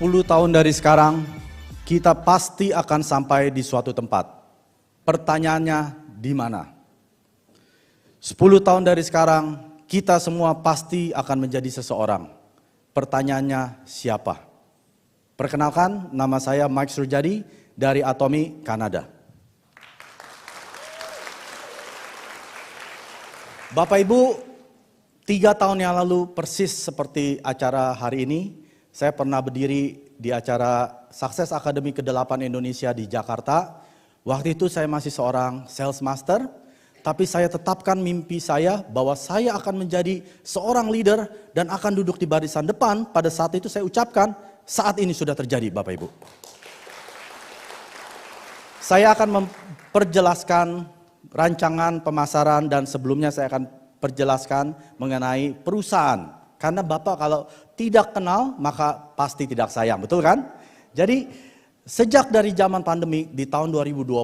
10 tahun dari sekarang, kita pasti akan sampai di suatu tempat. Pertanyaannya, di mana? 10 tahun dari sekarang, kita semua pasti akan menjadi seseorang. Pertanyaannya, siapa? Perkenalkan, nama saya Mike Surjadi dari Atomy, Kanada. Bapak Ibu, 3 tahun yang lalu persis seperti acara hari ini, saya pernah berdiri di acara Sukses Academy ke-8 Indonesia di Jakarta. Waktu itu saya masih seorang sales master, tapi saya tetapkan mimpi saya bahwa saya akan menjadi seorang leader dan akan duduk di barisan depan. Pada saat itu saya ucapkan, saat ini sudah terjadi Bapak Ibu. Saya akan memperjelaskan rancangan pemasaran dan sebelumnya saya akan perjelaskan mengenai perusahaan. Karena Bapak kalau tidak kenal maka pasti tidak sayang, betul kan? Jadi sejak dari zaman pandemi di tahun 2020,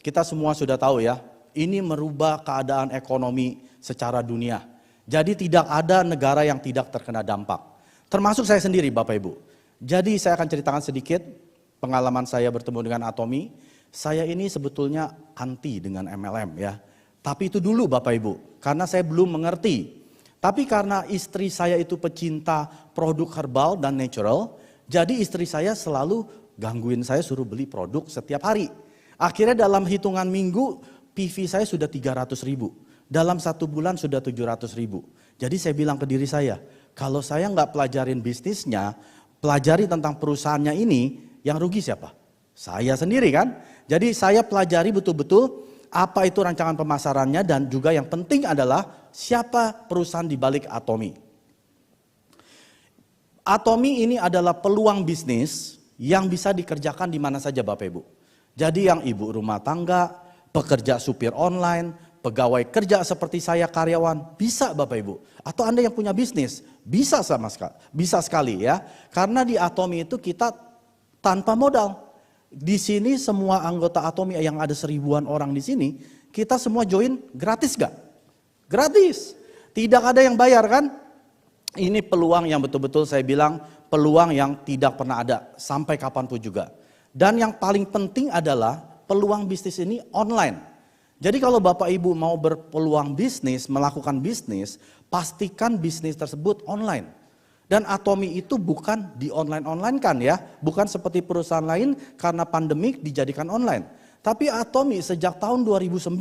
kita semua sudah tahu ya, ini merubah keadaan ekonomi secara dunia. Jadi tidak ada negara yang tidak terkena dampak. Termasuk saya sendiri Bapak Ibu. Jadi saya akan ceritakan sedikit pengalaman saya bertemu dengan Atomy. Saya ini sebetulnya anti dengan MLM ya. Tapi itu dulu Bapak Ibu, karena saya belum mengerti. Tapi karena istri saya itu pecinta produk herbal dan natural, jadi istri saya selalu gangguin saya suruh beli produk setiap hari. Akhirnya dalam hitungan minggu, PV saya sudah 300.000. Dalam 1 bulan sudah 700.000. Jadi saya bilang ke diri saya, kalau saya nggak pelajarin bisnisnya, pelajari tentang perusahaannya ini, yang rugi siapa? Saya sendiri kan? Jadi saya pelajari betul-betul apa itu rancangan pemasarannya dan juga yang penting adalah siapa perusahaan di balik Atomy. Atomy ini adalah peluang bisnis yang bisa dikerjakan di mana saja Bapak Ibu. Jadi yang ibu rumah tangga, pekerja supir online, pegawai kerja seperti saya karyawan, bisa Bapak Ibu. Atau Anda yang punya bisnis, bisa sekali ya. Karena di Atomy itu kita tanpa modal. Di sini semua anggota Atomy yang ada 1000-an orang di sini, kita semua join gratis gak? Gratis. Tidak ada yang bayar kan? Ini peluang yang betul-betul saya bilang peluang yang tidak pernah ada sampai kapanpun juga. Dan yang paling penting adalah peluang bisnis ini online. Jadi kalau Bapak Ibu mau berpeluang bisnis, melakukan bisnis, pastikan bisnis tersebut online. Dan Atomy itu bukan di online kan ya, bukan seperti perusahaan lain karena pandemik dijadikan online. Tapi Atomy sejak tahun 2009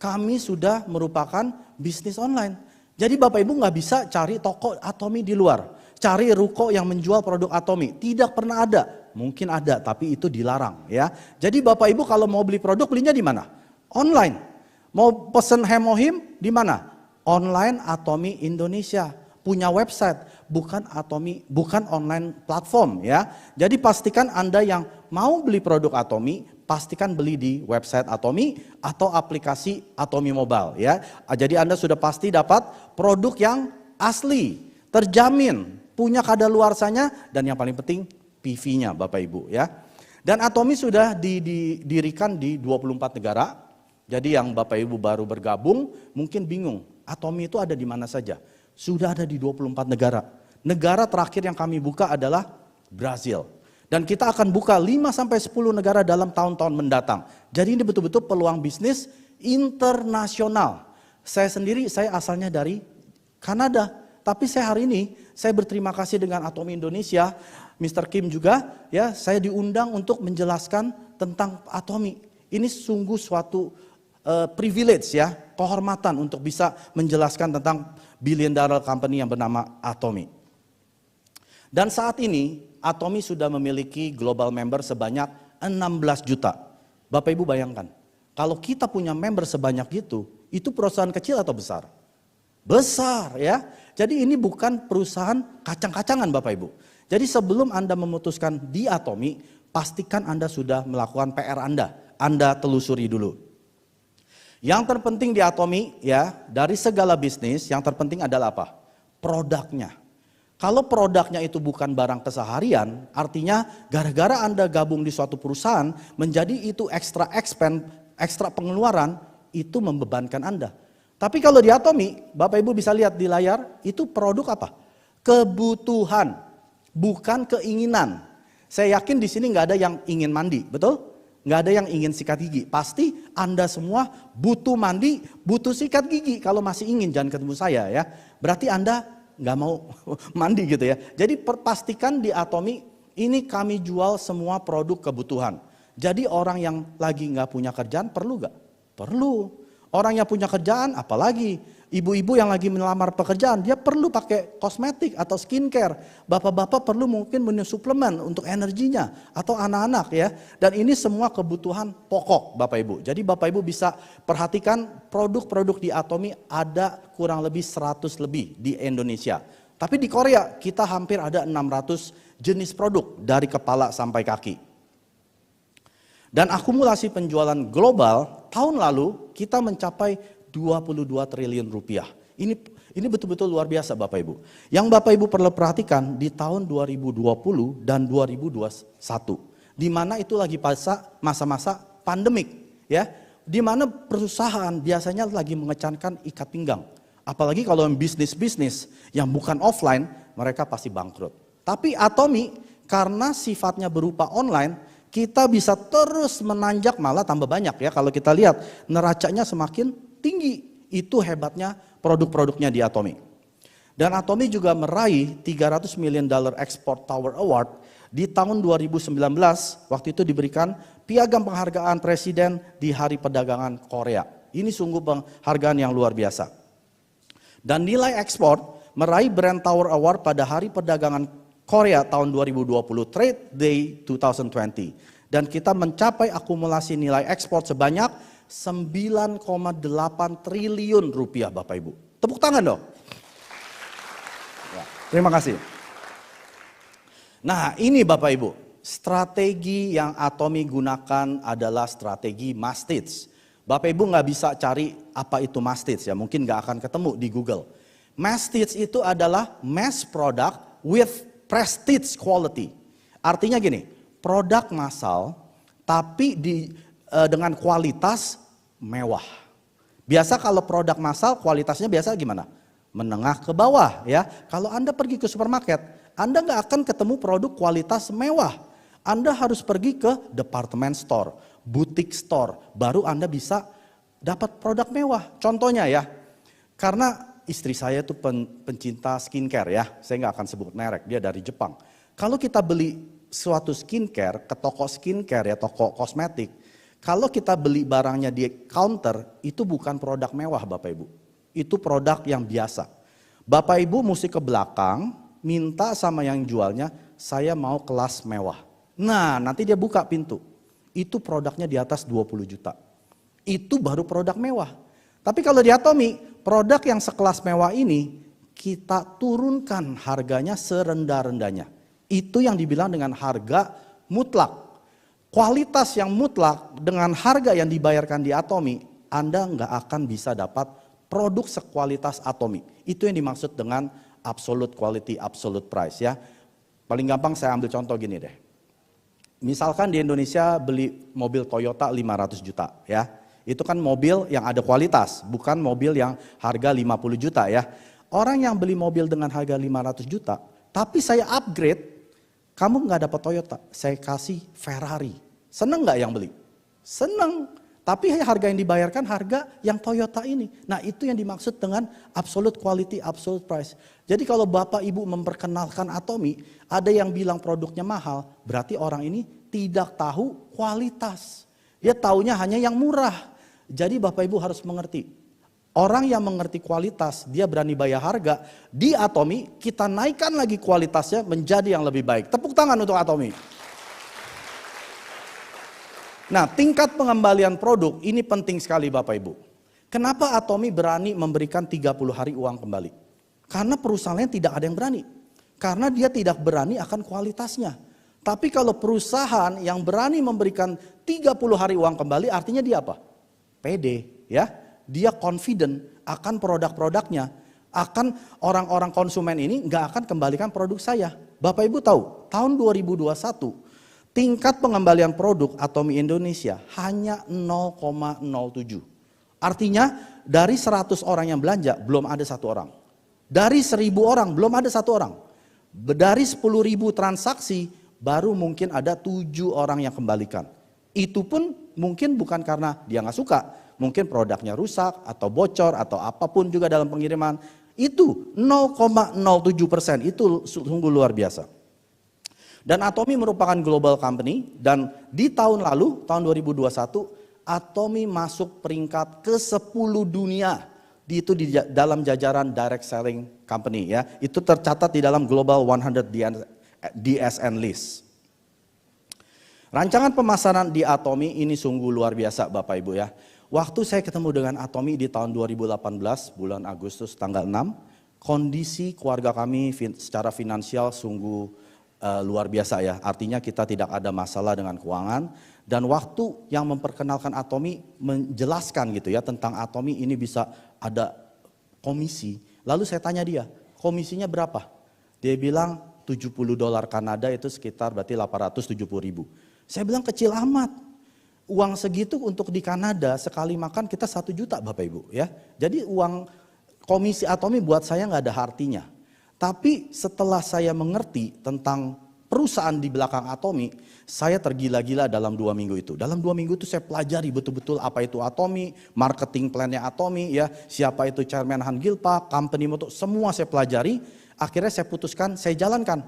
kami sudah merupakan bisnis online. Jadi Bapak Ibu nggak bisa cari toko Atomy di luar, cari ruko yang menjual produk Atomy, tidak pernah ada. Mungkin ada tapi itu dilarang ya. Jadi Bapak Ibu kalau mau beli produk belinya di mana? Online. Mau pesen hemohim di mana? Online Atomy Indonesia. Punya website, bukan Atomy, bukan online platform ya. Jadi pastikan Anda yang mau beli produk Atomy, pastikan beli di website Atomy atau aplikasi Atomy Mobile ya. Jadi Anda sudah pasti dapat produk yang asli, terjamin, punya kadaluarsanya dan yang paling penting PV-nya Bapak Ibu ya. Dan Atomy sudah didirikan di 24 negara. Jadi yang Bapak Ibu baru bergabung mungkin bingung, Atomy itu ada di mana saja? Sudah ada di 24 negara. Negara terakhir yang kami buka adalah Brazil. Dan kita akan buka 5-10 negara dalam tahun-tahun mendatang. Jadi ini betul-betul peluang bisnis internasional. Saya sendiri, saya asalnya dari Kanada. Tapi saya hari ini, saya berterima kasih dengan Atomy Indonesia, Mr. Kim juga, ya saya diundang untuk menjelaskan tentang Atomy. Ini sungguh suatu privilege ya, kehormatan untuk bisa menjelaskan tentang billion dollar company yang bernama Atomy. Dan saat ini Atomy sudah memiliki global member sebanyak 16 juta. Bapak Ibu bayangkan, kalau kita punya member sebanyak itu perusahaan kecil atau besar? Besar ya. Jadi ini bukan perusahaan kacang-kacangan Bapak Ibu. Jadi sebelum Anda memutuskan di Atomy, pastikan Anda sudah melakukan PR Anda telusuri dulu. Yang terpenting di Atomy ya, dari segala bisnis yang terpenting adalah apa? Produknya. Kalau produknya itu bukan barang keseharian, artinya gara-gara Anda gabung di suatu perusahaan, menjadi itu extra expense, extra pengeluaran, itu membebankan Anda. Tapi kalau di Atomy, Bapak Ibu bisa lihat di layar, itu produk apa? Kebutuhan. bukan keinginan. Saya yakin di sini nggak ada yang ingin mandi, betul? Nggak ada yang ingin sikat gigi. Pasti Anda semua butuh mandi, butuh sikat gigi. Kalau masih ingin jangan ketemu saya ya. Berarti Anda nggak mau mandi gitu ya. Jadi pastikan di Atomy ini kami jual semua produk kebutuhan. Jadi orang yang lagi nggak punya kerjaan perlu nggak? Perlu. Orang yang punya kerjaan apalagi. Ibu-ibu yang lagi melamar pekerjaan, dia perlu pakai kosmetik atau skincare. Bapak-bapak perlu mungkin minum suplemen untuk energinya. Atau anak-anak ya. Dan ini semua kebutuhan pokok Bapak Ibu. Jadi Bapak Ibu bisa perhatikan produk-produk di Atomy ada kurang lebih 100 lebih di Indonesia. Tapi di Korea kita hampir ada 600 jenis produk dari kepala sampai kaki. Dan akumulasi penjualan global tahun lalu kita mencapai 22 triliun rupiah. Ini betul-betul luar biasa Bapak Ibu. Yang Bapak Ibu perlu perhatikan di tahun 2020 dan 2021. Di mana itu lagi masa-masa pandemik ya. Di mana perusahaan biasanya lagi mengecankan ikat pinggang. Apalagi kalau yang bisnis-bisnis yang bukan offline, mereka pasti bangkrut. Tapi Atomy karena sifatnya berupa online, kita bisa terus menanjak malah tambah banyak ya. Kalau kita lihat neracanya semakin tinggi. Itu hebatnya produk-produknya di Atomy. Dan Atomy juga meraih $300 million Export Tower Award di tahun 2019. Waktu itu diberikan piagam penghargaan Presiden di Hari Perdagangan Korea. Ini sungguh penghargaan yang luar biasa. Dan nilai ekspor meraih Brand Tower Award pada Hari Perdagangan Korea tahun 2020, Trade Day 2020. Dan kita mencapai akumulasi nilai ekspor sebanyak 9,8 triliun rupiah Bapak Ibu. Tepuk tangan dong. Ya, terima kasih. Nah ini Bapak Ibu, strategi yang Atomy gunakan adalah strategi Mastits. Bapak Ibu nggak bisa cari apa itu Mastits ya, mungkin nggak akan ketemu di Google. Mastits itu adalah mass product with prestige quality. Artinya gini, produk massal tapi dengan kualitas mewah. Biasa kalau produk massal kualitasnya biasa gimana? Menengah ke bawah ya. Kalau Anda pergi ke supermarket, Anda nggak akan ketemu produk kualitas mewah. Anda harus pergi ke department store, boutique store, baru Anda bisa dapat produk mewah. Contohnya ya, karena istri saya itu pencinta skincare ya, saya nggak akan sebut merek, dia dari Jepang. Kalau kita beli suatu skincare ke toko skincare ya, toko kosmetik, kalau kita beli barangnya di counter, itu bukan produk mewah Bapak Ibu. Itu produk yang biasa. Bapak Ibu mesti ke belakang, minta sama yang jualnya, saya mau kelas mewah. Nah nanti dia buka pintu, itu produknya di atas 20 juta. Itu baru produk mewah. Tapi kalau di Atomy, produk yang sekelas mewah ini, kita turunkan harganya serendah-rendahnya. Itu yang dibilang dengan harga mutlak. Kualitas yang mutlak dengan harga yang dibayarkan di Atomy, Anda nggak akan bisa dapat produk sekualitas Atomy. Itu yang dimaksud dengan absolute quality, absolute price ya. Paling gampang saya ambil contoh gini deh. Misalkan di Indonesia beli mobil Toyota 500 juta ya. Itu kan mobil yang ada kualitas, bukan mobil yang harga 50 juta ya. Orang yang beli mobil dengan harga 500 juta, tapi saya upgrade, kamu nggak dapat Toyota, saya kasih Ferrari. Seneng nggak yang beli? Seneng. Tapi harga yang dibayarkan harga yang Toyota ini. Nah itu yang dimaksud dengan absolute quality, absolute price. Jadi kalau Bapak Ibu memperkenalkan Atomy, ada yang bilang produknya mahal, berarti orang ini tidak tahu kualitas. Dia taunya hanya yang murah. Jadi Bapak Ibu harus mengerti. Orang yang mengerti kualitas, dia berani bayar harga. Di Atomy, kita naikkan lagi kualitasnya menjadi yang lebih baik. Tepuk tangan untuk Atomy. Nah, tingkat pengembalian produk ini penting sekali Bapak Ibu. Kenapa Atomy berani memberikan 30 hari uang kembali? Karena perusahaan lain tidak ada yang berani. Karena dia tidak berani akan kualitasnya. Tapi kalau perusahaan yang berani memberikan 30 hari uang kembali, artinya dia apa? Pede, ya. Dia confident akan produk-produknya. Akan orang-orang konsumen ini nggak akan kembalikan produk saya. Bapak Ibu tahu, tahun 2021 tingkat pengembalian produk Atomy Indonesia hanya 0,07. Artinya dari 100 orang yang belanja belum ada 1 orang. Dari 1000 orang belum ada 1 orang. Dari 10.000 transaksi, baru mungkin ada 7 orang yang kembalikan. Itu pun mungkin bukan karena dia nggak suka, mungkin produknya rusak atau bocor atau apapun juga dalam pengiriman. Itu 0,07%, itu sungguh luar biasa. Dan Atomi merupakan global company, dan di tahun lalu, tahun 2021, Atomi masuk peringkat ke-10 dunia itu di dalam jajaran direct selling company ya. Itu tercatat di dalam Global 100 DSN list. Rancangan pemasaran di Atomi ini sungguh luar biasa Bapak Ibu ya. Waktu saya ketemu dengan Atomi di tahun 2018 bulan Agustus tanggal 6, kondisi keluarga kami secara finansial sungguh luar biasa ya. Artinya kita tidak ada masalah dengan keuangan, dan waktu yang memperkenalkan Atomi menjelaskan gitu ya tentang Atomi ini bisa ada komisi. Lalu saya tanya dia, komisinya berapa? Dia bilang $70 Kanada, itu sekitar berarti 870.000. Saya bilang kecil amat. Uang segitu untuk di Kanada sekali makan kita 1 juta Bapak Ibu ya. Jadi uang komisi Atomi buat saya nggak ada artinya. Tapi setelah saya mengerti tentang perusahaan di belakang Atomi, saya tergila-gila dalam 2 minggu itu. Dalam 2 minggu itu saya pelajari betul-betul apa itu Atomi, marketing plan-nya Atomi, ya, siapa itu Chairman Han Gilpak, company moto, semua saya pelajari. Akhirnya saya putuskan, saya jalankan.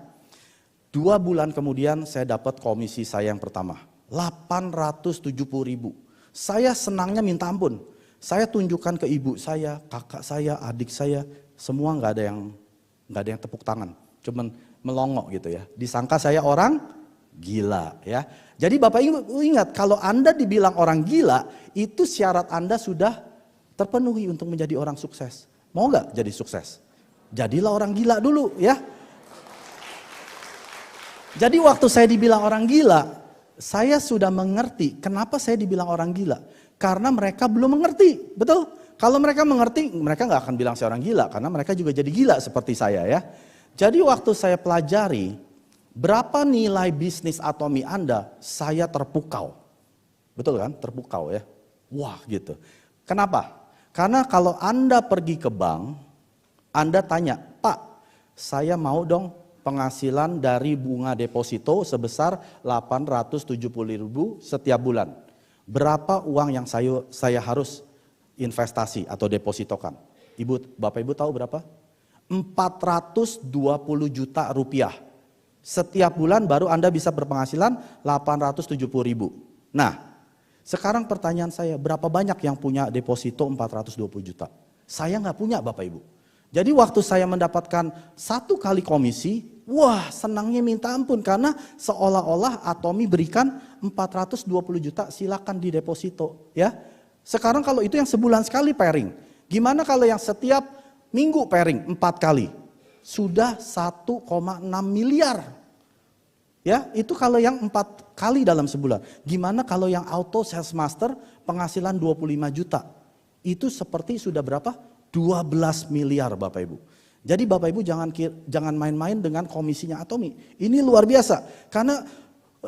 2 bulan kemudian saya dapat komisi saya yang pertama, 870.000. Saya senangnya minta ampun. Saya tunjukkan ke ibu saya, kakak saya, adik saya, semua nggak ada yang tepuk tangan, cuman melongo gitu ya. Disangka saya orang gila ya. Jadi Bapak Ibu ingat, kalau Anda dibilang orang gila, itu syarat Anda sudah terpenuhi untuk menjadi orang sukses. Mau nggak jadi sukses? Jadilah orang gila dulu ya. Jadi waktu saya dibilang orang gila, saya sudah mengerti kenapa saya dibilang orang gila. Karena mereka belum mengerti, betul? Kalau mereka mengerti, mereka nggak akan bilang saya orang gila, karena mereka juga jadi gila seperti saya ya. Jadi waktu saya pelajari, berapa nilai bisnis Atomi Anda, saya terpukau. Betul kan? Terpukau ya. Wah gitu. Kenapa? Karena kalau Anda pergi ke bank, Anda tanya, Pak, saya mau dong penghasilan dari bunga deposito sebesar 870.000 setiap bulan. Berapa uang yang saya harus investasi atau depositokan? Bapak Ibu tahu berapa? 420 juta rupiah. Setiap bulan baru Anda bisa berpenghasilan 870.000. Nah, sekarang pertanyaan saya, berapa banyak yang punya deposito 420 juta? Saya nggak punya Bapak Ibu. Jadi waktu saya mendapatkan 1 kali komisi, wah senangnya minta ampun, karena seolah-olah Atomi berikan 420 juta, silakan di deposito ya. Sekarang kalau itu yang sebulan sekali pairing, gimana kalau yang setiap minggu pairing 4 kali? Sudah 1,6 miliar. Ya, itu kalau yang 4 kali dalam sebulan. Gimana kalau yang auto sales master penghasilan 25 juta? Itu seperti sudah berapa? 12 miliar Bapak Ibu. Jadi Bapak Ibu jangan main-main dengan komisinya Atomi. Ini luar biasa. Karena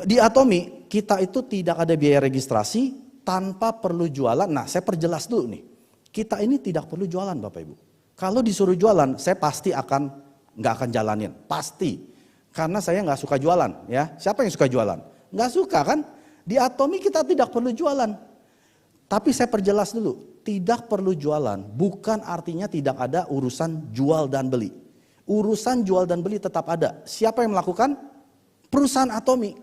di Atomi kita itu tidak ada biaya registrasi, tanpa perlu jualan. Nah, saya perjelas dulu nih. Kita ini tidak perlu jualan Bapak Ibu. Kalau disuruh jualan, saya pasti nggak akan jalanin. Pasti. Karena saya nggak suka jualan ya. Siapa yang suka jualan? Nggak suka kan? Di Atomi kita tidak perlu jualan. Tapi saya perjelas dulu. Tidak perlu jualan bukan artinya tidak ada urusan jual dan beli. Urusan jual dan beli tetap ada. Siapa yang melakukan? Perusahaan Atomi.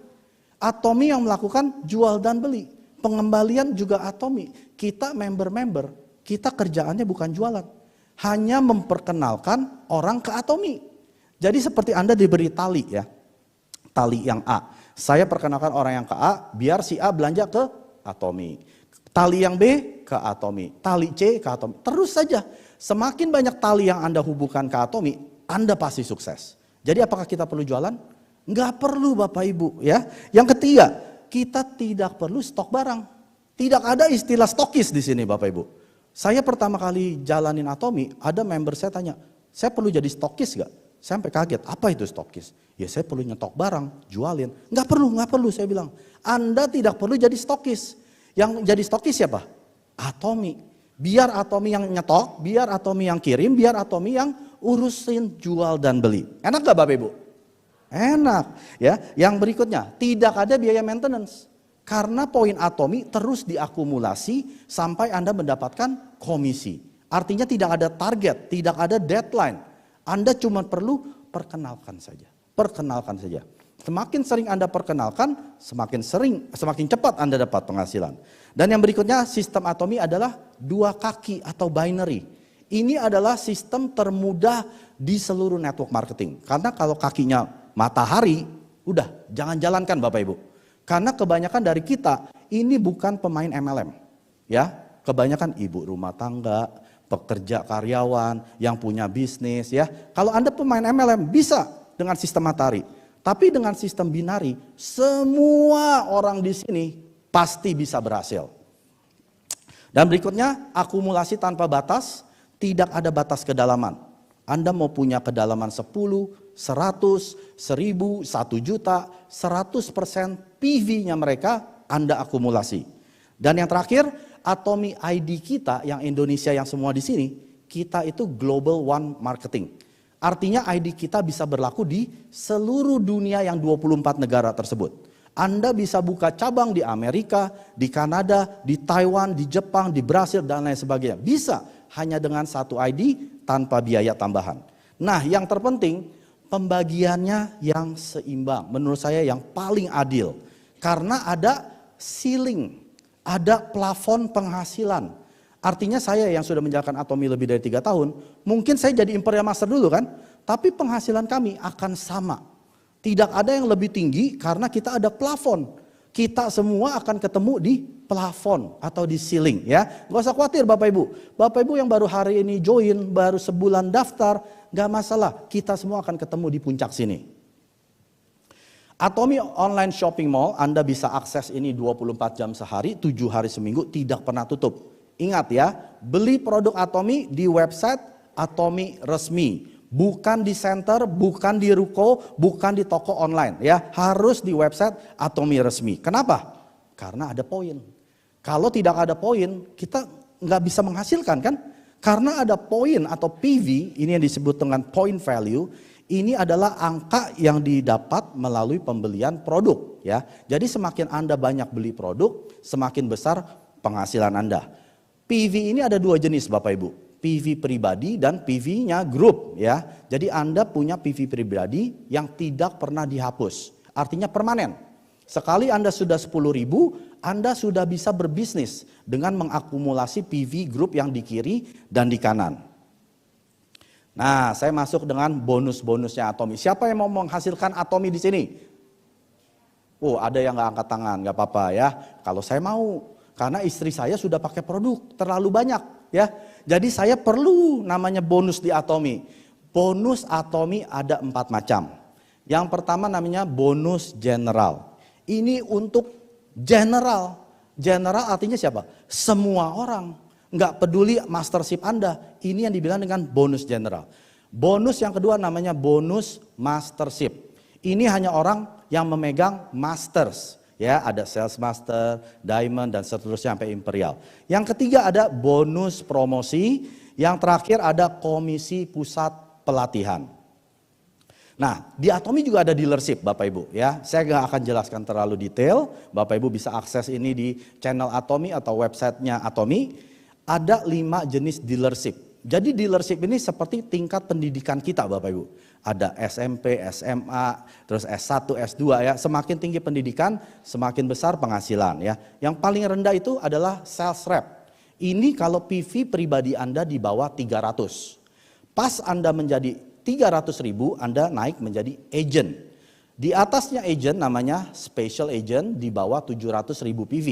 Atomi yang melakukan jual dan beli. Pengembalian juga Atomi. Kita member-member, kita kerjaannya bukan jualan. Hanya memperkenalkan orang ke Atomi. Jadi seperti Anda diberi tali ya. Tali yang A. Saya perkenalkan orang yang ke A, biar si A belanja ke Atomi. Tali yang B ke Atomi, tali C ke Atomi. Terus saja, semakin banyak tali yang Anda hubungkan ke Atomi, Anda pasti sukses. Jadi apakah kita perlu jualan? Enggak perlu Bapak Ibu ya. Yang ketiga, kita tidak perlu stok barang. Tidak ada istilah stokis di sini Bapak Ibu. Saya pertama kali jalanin Atomi, ada member saya tanya, saya perlu jadi stokis gak? Saya sampai kaget, apa itu stokis? Ya saya perlu nyetok barang, jualin. Enggak perlu saya bilang. Anda tidak perlu jadi stokis. Yang jadi stokis siapa? Atomi. Biar Atomi yang nyetok, biar Atomi yang kirim, biar Atomi yang urusin jual dan beli. Enak gak Bapak Ibu? Enak ya. Yang berikutnya, tidak ada biaya maintenance. Karena poin Atomi terus diakumulasi sampai Anda mendapatkan komisi. Artinya tidak ada target, tidak ada deadline. Anda cuma perlu perkenalkan saja. Perkenalkan saja. Semakin sering Anda perkenalkan, semakin cepat Anda dapat penghasilan. Dan yang berikutnya, sistem Atomi adalah 2 kaki atau binary. Ini adalah sistem termudah di seluruh network marketing. Karena kalau kakinya matahari, udah jangan jalankan Bapak Ibu. Karena kebanyakan dari kita ini bukan pemain MLM. Ya, kebanyakan ibu rumah tangga, pekerja karyawan yang punya bisnis ya. Kalau Anda pemain MLM bisa dengan sistem matahari. Tapi dengan sistem binari, semua orang di sini pasti bisa berhasil. Dan berikutnya, akumulasi tanpa batas, tidak ada batas kedalaman. Anda mau punya kedalaman 10, 100, 1000, 1 juta, 100% PV-nya mereka Anda akumulasi. Dan yang terakhir, Atomi ID kita yang Indonesia yang semua di sini, kita itu Global One Marketing. Artinya ID kita bisa berlaku di seluruh dunia yang 24 negara tersebut. Anda bisa buka cabang di Amerika, di Kanada, di Taiwan, di Jepang, di Brasil, dan lain sebagainya. Bisa hanya dengan 1 ID tanpa biaya tambahan. Nah yang terpenting, pembagiannya yang seimbang. Menurut saya yang paling adil. Karena ada ceiling, ada plafon penghasilan. Artinya saya yang sudah menjalankan Atomi lebih dari 3 tahun, mungkin saya jadi Imperial Master dulu kan, tapi penghasilan kami akan sama. Tidak ada yang lebih tinggi karena kita ada plafon. Kita semua akan ketemu di plafon atau di ceiling ya. Gak usah khawatir Bapak Ibu. Bapak Ibu yang baru hari ini join, baru sebulan daftar, gak masalah. Kita semua akan ketemu di puncak sini. Atomi Online Shopping Mall, Anda bisa akses ini 24 jam sehari, 7 hari seminggu, tidak pernah tutup. Ingat ya, beli produk Atomi di website Atomi resmi. Bukan di center, bukan di ruko, bukan di toko online ya. Harus di website Atomi resmi. Kenapa? Karena ada poin. Kalau tidak ada poin, kita nggak bisa menghasilkan kan? Karena ada poin atau PV, ini yang disebut dengan point value. Ini adalah angka yang didapat melalui pembelian produk ya. Jadi semakin Anda banyak beli produk, semakin besar penghasilan Anda. PV ini ada 2 jenis Bapak Ibu. PV pribadi dan PV-nya grup ya. Jadi Anda punya PV pribadi yang tidak pernah dihapus. Artinya permanen. Sekali Anda sudah 10.000, Anda sudah bisa berbisnis dengan mengakumulasi PV grup yang di kiri dan di kanan. Nah, saya masuk dengan bonus-bonusnya Atomi. Siapa yang mau menghasilkan Atomi di sini? Oh, ada yang nggak angkat tangan, nggak apa-apa ya. Kalau saya mau, karena istri saya sudah pakai produk terlalu banyak ya. Jadi saya perlu namanya bonus di Atomi. Bonus Atomi ada 4 macam. Yang pertama namanya bonus general. Ini untuk general. General artinya siapa? Semua orang. Nggak peduli mastership Anda. Ini yang dibilang dengan bonus general. Bonus yang kedua namanya bonus mastership. Ini hanya orang yang memegang masters. Ya, ada sales master, diamond, dan seterusnya sampai imperial. Yang ketiga ada bonus promosi. Yang terakhir ada komisi pusat pelatihan. Nah, di Atomi juga ada dealership Bapak Ibu ya. Saya gak akan jelaskan terlalu detail. Bapak Ibu bisa akses ini di channel Atomi atau websitenya Atomi. Ada 5 jenis dealership. Jadi dealership ini seperti tingkat pendidikan kita Bapak Ibu. Ada SMP, SMA, terus S1, S2 ya. Semakin tinggi pendidikan, semakin besar penghasilan ya. Yang paling rendah itu adalah sales rep. Ini kalau PV pribadi Anda di bawah 300. Pas Anda menjadi 300.000, Anda naik menjadi agent. Di atasnya agent namanya special agent di bawah 700.000 PV.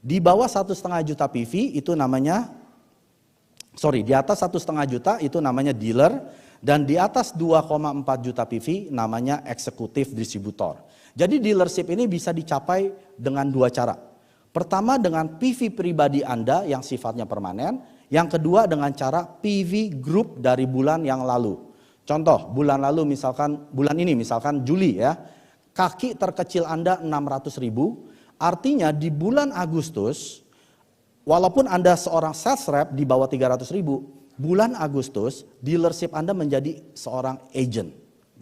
Di bawah 1,5 juta PV itu namanya, di atas 1,5 juta itu namanya dealer. Dan di atas 2,4 juta PV namanya eksekutif distributor. Jadi dealership ini bisa dicapai dengan 2 cara. Pertama dengan PV pribadi Anda yang sifatnya permanen. Yang kedua dengan cara PV group dari bulan yang lalu. Contoh bulan lalu misalkan, bulan ini misalkan Juli ya. Kaki terkecil Anda 600.000. Artinya di bulan Agustus, walaupun Anda seorang sales rep di bawah 300.000, bulan Agustus dealership Anda menjadi seorang agent.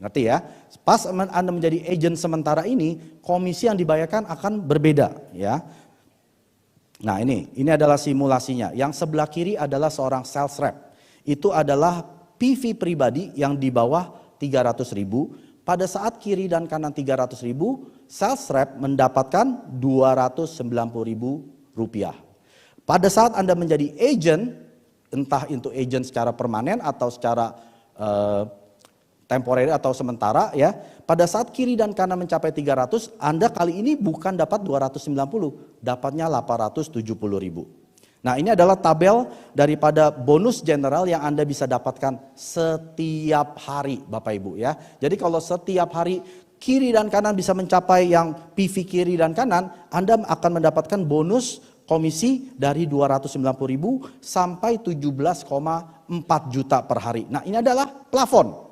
Ngerti ya? Pas Anda menjadi agent sementara ini, komisi yang dibayarkan akan berbeda ya. Nah ini adalah simulasinya. Yang sebelah kiri adalah seorang sales rep. Itu adalah PV pribadi yang di bawah 300.000. Pada saat kiri dan kanan 300.000, sales rep mendapatkan 290.000 rupiah. Pada saat Anda menjadi agent, entah itu agent secara permanen atau secara temporary atau sementara ya. Pada saat kiri dan kanan mencapai 300, Anda kali ini bukan dapat 290, dapatnya 870.000. Nah, ini adalah tabel daripada bonus general yang Anda bisa dapatkan setiap hari, Bapak Ibu ya. Jadi kalau setiap hari kiri dan kanan bisa mencapai yang PV kiri dan kanan, Anda akan mendapatkan bonus komisi dari 290.000 sampai 17,4 juta per hari. Nah, ini adalah plafon.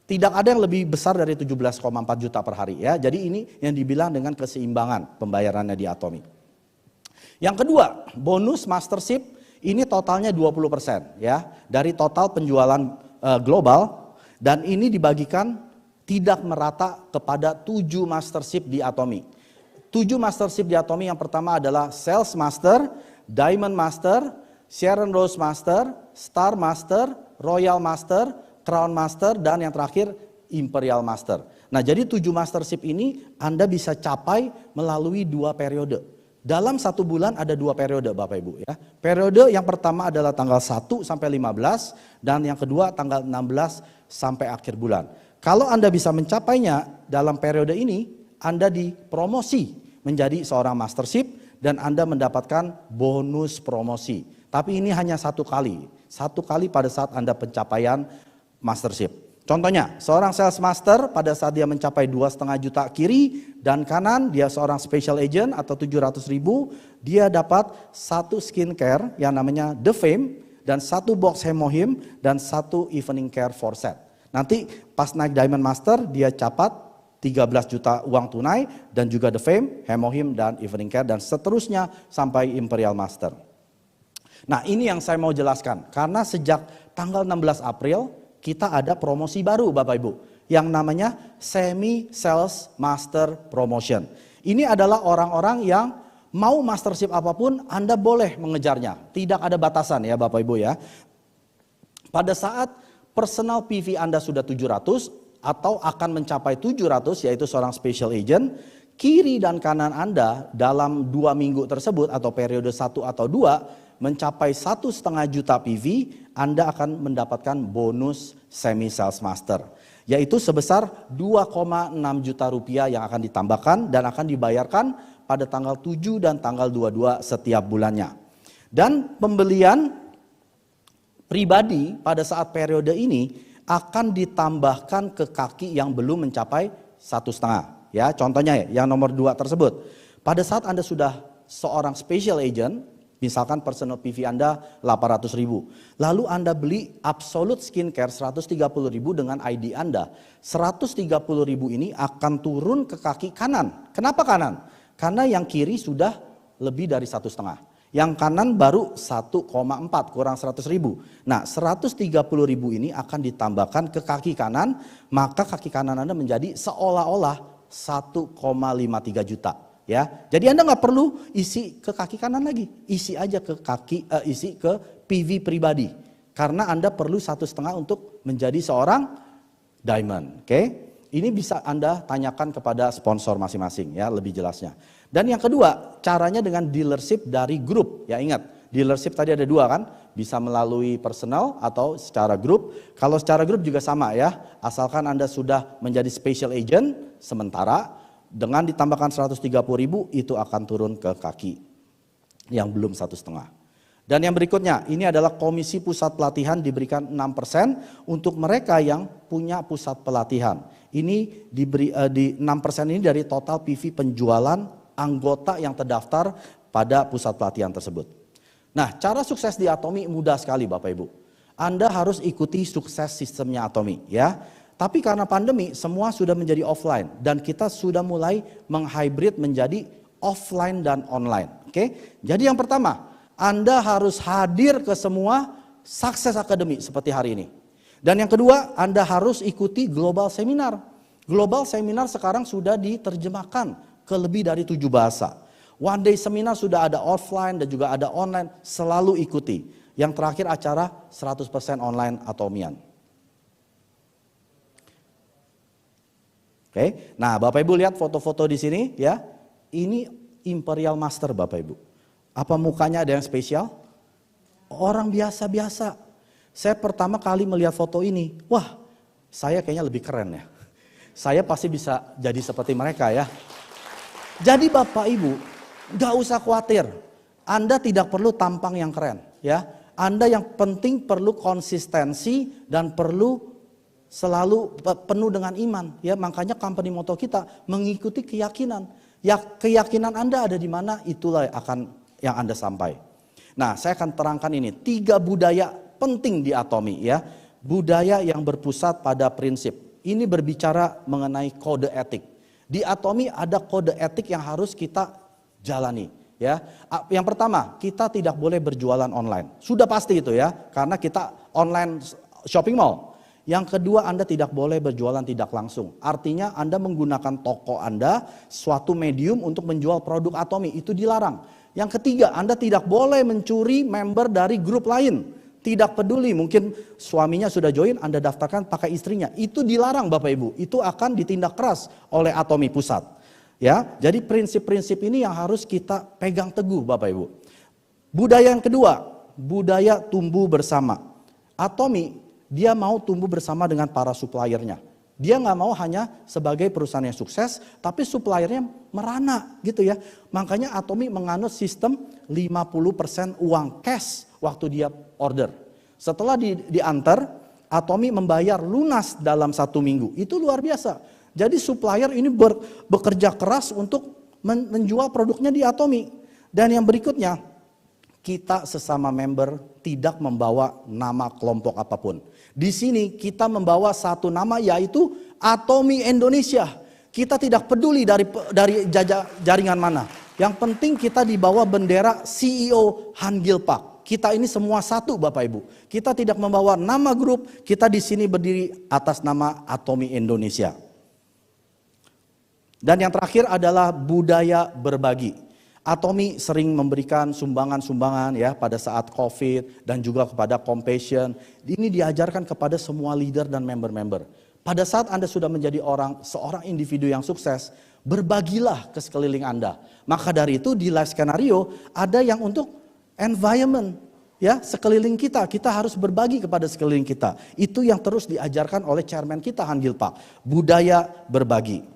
Tidak ada yang lebih besar dari 17,4 juta per hari ya. Jadi ini yang dibilang dengan keseimbangan pembayarannya di Atomi. Yang kedua, bonus mastership ini totalnya 20% ya dari total penjualan global, dan ini dibagikan tidak merata kepada 7 mastership di Atomi. 7 mastership di Atomi yang pertama adalah Sales Master, Diamond Master, Sharon Rose Master, Star Master, Royal Master, Crown Master, dan yang terakhir Imperial Master. Nah, jadi 7 mastership ini Anda bisa capai melalui 2 periode. Dalam 1 bulan ada 2 periode Bapak Ibu ya. Periode yang pertama adalah tanggal 1 sampai 15 dan yang kedua tanggal 16 sampai akhir bulan. Kalau Anda bisa mencapainya dalam periode ini, Anda dipromosi menjadi seorang mastership dan Anda mendapatkan bonus promosi. Tapi ini hanya 1 kali. 1 kali pada saat Anda pencapaian mastership. Contohnya, seorang sales master pada saat dia mencapai 2,5 juta kiri dan kanan, dia seorang special agent atau 700.000, dia dapat 1 skincare yang namanya The Fame dan 1 box Hemohim dan 1 evening care for set. Nanti pas naik Diamond Master dia capat 13 juta uang tunai dan juga The Fame, Hemohim dan evening care dan seterusnya sampai Imperial Master. Nah, ini yang saya mau jelaskan karena sejak tanggal 16 April kita ada promosi baru Bapak Ibu yang namanya Semi Sales Master Promotion. Ini adalah orang-orang yang mau mastership apapun Anda boleh mengejarnya. Tidak ada batasan ya Bapak Ibu ya. Pada saat personal PV Anda sudah 700 atau akan mencapai 700 yaitu seorang special agent, kiri dan kanan Anda dalam 2 minggu tersebut atau periode 1 atau 2 mencapai 1,5 juta PV, Anda akan mendapatkan bonus Semi Sales Master. Yaitu sebesar 2,6 juta rupiah yang akan ditambahkan dan akan dibayarkan pada tanggal 7 dan tanggal 22 setiap bulannya. Dan pembelian pribadi pada saat periode ini akan ditambahkan ke kaki yang belum mencapai 1,5. Ya, contohnya ya, yang nomor 2 tersebut. Pada saat Anda sudah seorang special agent, misalkan personal PV Anda 800.000. Lalu Anda beli Absolute Skincare 130.000 dengan ID Anda. 130.000 ini akan turun ke kaki kanan. Kenapa kanan? Karena yang kiri sudah lebih dari 1,5. Yang kanan baru 1,4 kurang 100.000. Nah 130.000 ini akan ditambahkan ke kaki kanan. Maka kaki kanan Anda menjadi seolah-olah 1,53 juta. Ya, jadi Anda nggak perlu isi ke kaki kanan lagi, isi aja ke isi ke PV pribadi, karena Anda perlu 1,5 untuk menjadi seorang diamond. Oke, ini bisa Anda tanyakan kepada sponsor masing-masing ya lebih jelasnya. Dan yang kedua, caranya dengan dealership dari grup. Ya ingat, dealership tadi ada 2 kan, bisa melalui personal atau secara grup. Kalau secara grup juga sama ya, asalkan Anda sudah menjadi special agent sementara. Dengan ditambahkan 130.000 itu akan turun ke kaki yang belum 1,5. Dan yang berikutnya ini adalah komisi pusat pelatihan diberikan 6% untuk mereka yang punya pusat pelatihan. Ini diberi di 6% ini dari total PV penjualan anggota yang terdaftar pada pusat pelatihan tersebut. Nah, cara sukses di Atomi mudah sekali Bapak Ibu. Anda harus ikuti sukses sistemnya Atomi ya. Tapi karena pandemi semua sudah menjadi offline dan kita sudah mulai menghybrid menjadi offline dan online. Oke? Jadi yang pertama, Anda harus hadir ke semua Success Academy seperti hari ini. Dan yang kedua, Anda harus ikuti global seminar. Global seminar sekarang sudah diterjemahkan ke lebih dari 7 bahasa. One day seminar sudah ada offline dan juga ada online, selalu ikuti. Yang terakhir acara 100% online Atomian. Oke, nah Bapak Ibu lihat foto-foto di sini ya. Ini Imperial Master Bapak Ibu. Apa mukanya ada yang spesial? Orang biasa-biasa. Saya pertama kali melihat foto ini, wah saya kayaknya lebih keren ya. Saya pasti bisa jadi seperti mereka ya. Jadi Bapak Ibu, gak usah khawatir. Anda tidak perlu tampang yang keren ya. Anda yang penting perlu konsistensi dan perlu selalu penuh dengan iman ya. Makanya company motto kita mengikuti keyakinan. Ya keyakinan Anda ada di mana, itulah yang Anda sampai. Nah, saya akan terangkan ini 3 budaya penting di Atomi ya. Budaya yang berpusat pada prinsip. Ini berbicara mengenai kode etik. Di Atomi ada kode etik yang harus kita jalani ya. Yang pertama, kita tidak boleh berjualan online. Sudah pasti itu ya, karena kita online shopping mall. Yang kedua, Anda tidak boleh berjualan tidak langsung. Artinya Anda menggunakan toko Anda, suatu medium untuk menjual produk Atomi, itu dilarang. Yang ketiga, Anda tidak boleh mencuri member dari grup lain. Tidak peduli, mungkin suaminya sudah join, Anda daftarkan pakai istrinya. Itu dilarang Bapak Ibu, itu akan ditindak keras oleh Atomi Pusat. Ya, jadi prinsip-prinsip ini yang harus kita pegang teguh Bapak Ibu. Budaya yang kedua, budaya tumbuh bersama. Atomi dia mau tumbuh bersama dengan para suppliernya. Dia nggak mau hanya sebagai perusahaan yang sukses, tapi suppliernya merana gitu ya. Makanya Atomi menganut sistem 50% uang cash waktu dia order. Setelah diantar, Atomi membayar lunas dalam 1 minggu. Itu luar biasa. Jadi supplier ini bekerja keras untuk menjual produknya di Atomi. Dan yang berikutnya, kita sesama member tidak membawa nama kelompok apapun. Di sini kita membawa satu nama yaitu Atomi Indonesia. Kita tidak peduli dari jaringan mana. Yang penting kita dibawa bendera CEO Han Gilpak. Kita ini semua satu Bapak Ibu. Kita tidak membawa nama grup, kita di sini berdiri atas nama Atomi Indonesia. Dan yang terakhir adalah budaya berbagi. Atomi sering memberikan sumbangan-sumbangan ya pada saat COVID dan juga kepada Compassion. Ini diajarkan kepada semua leader dan member-member. Pada saat Anda sudah menjadi seorang individu yang sukses, berbagilah ke sekeliling Anda. Maka dari itu di life skenario ada yang untuk environment ya, sekeliling kita. Kita harus berbagi kepada sekeliling kita. Itu yang terus diajarkan oleh chairman kita Han Gilpak. Budaya berbagi.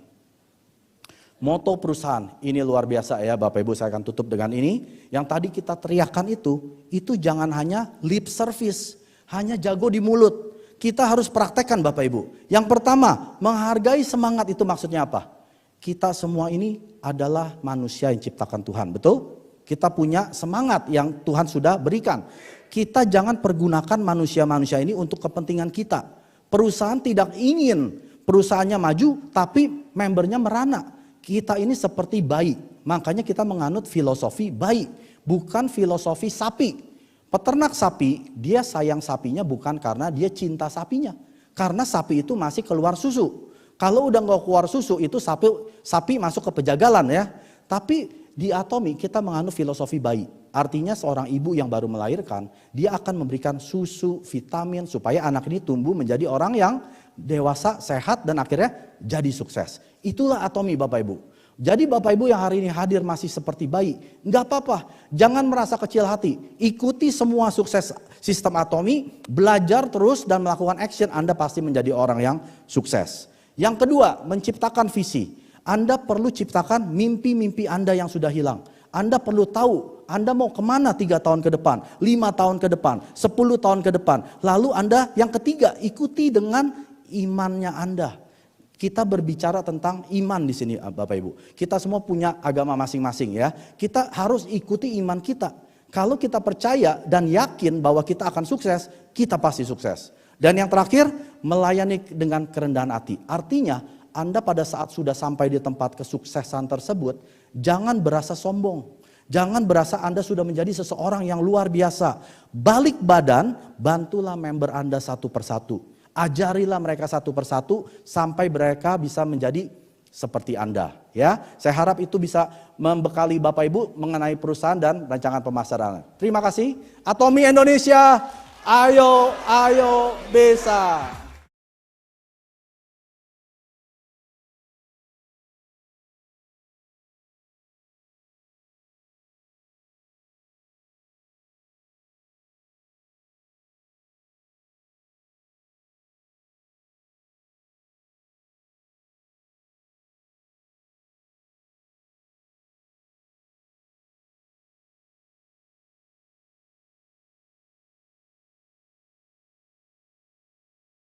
Moto perusahaan, ini luar biasa ya Bapak Ibu, saya akan tutup dengan ini. Yang tadi kita teriakan itu jangan hanya lip service, hanya jago di mulut. Kita harus praktekkan Bapak Ibu. Yang pertama, menghargai semangat itu maksudnya apa? Kita semua ini adalah manusia yang ciptakan Tuhan, betul? Kita punya semangat yang Tuhan sudah berikan. Kita jangan pergunakan manusia-manusia ini untuk kepentingan kita. Perusahaan tidak ingin perusahaannya maju, tapi membernya merana. Kita ini seperti bayi, makanya kita menganut filosofi bayi, bukan filosofi sapi. Peternak sapi, dia sayang sapinya bukan karena dia cinta sapinya. Karena sapi itu masih keluar susu. Kalau udah gak keluar susu, itu sapi masuk ke pejagalan ya. Tapi di Atomi kita menganut filosofi bayi. Artinya seorang ibu yang baru melahirkan, dia akan memberikan susu, vitamin, supaya anak ini tumbuh menjadi orang yang dewasa, sehat, dan akhirnya jadi sukses. Itulah Atomi Bapak Ibu. Jadi Bapak Ibu yang hari ini hadir masih seperti bayi, nggak apa-apa. Jangan merasa kecil hati. Ikuti semua sukses sistem Atomi, belajar terus dan melakukan action, Anda pasti menjadi orang yang sukses. Yang kedua, menciptakan visi. Anda perlu ciptakan mimpi-mimpi Anda yang sudah hilang. Anda perlu tahu Anda mau kemana 3 tahun ke depan, 5 tahun ke depan, 10 tahun ke depan. Lalu Anda yang ketiga, ikuti dengan imannya Anda. Kita berbicara tentang iman di sini Bapak Ibu. Kita semua punya agama masing-masing ya. Kita harus ikuti iman kita. Kalau kita percaya dan yakin bahwa kita akan sukses, kita pasti sukses. Dan yang terakhir, melayani dengan kerendahan hati. Artinya Anda pada saat sudah sampai di tempat kesuksesan tersebut, jangan berasa sombong. Jangan berasa Anda sudah menjadi seseorang yang luar biasa. Balik badan, bantulah member Anda satu persatu. Ajarilah mereka satu persatu sampai mereka bisa menjadi seperti Anda. Ya, saya harap itu bisa membekali Bapak Ibu mengenai perusahaan dan rancangan pemasaran. Terima kasih. Atomi Indonesia, ayo bisa.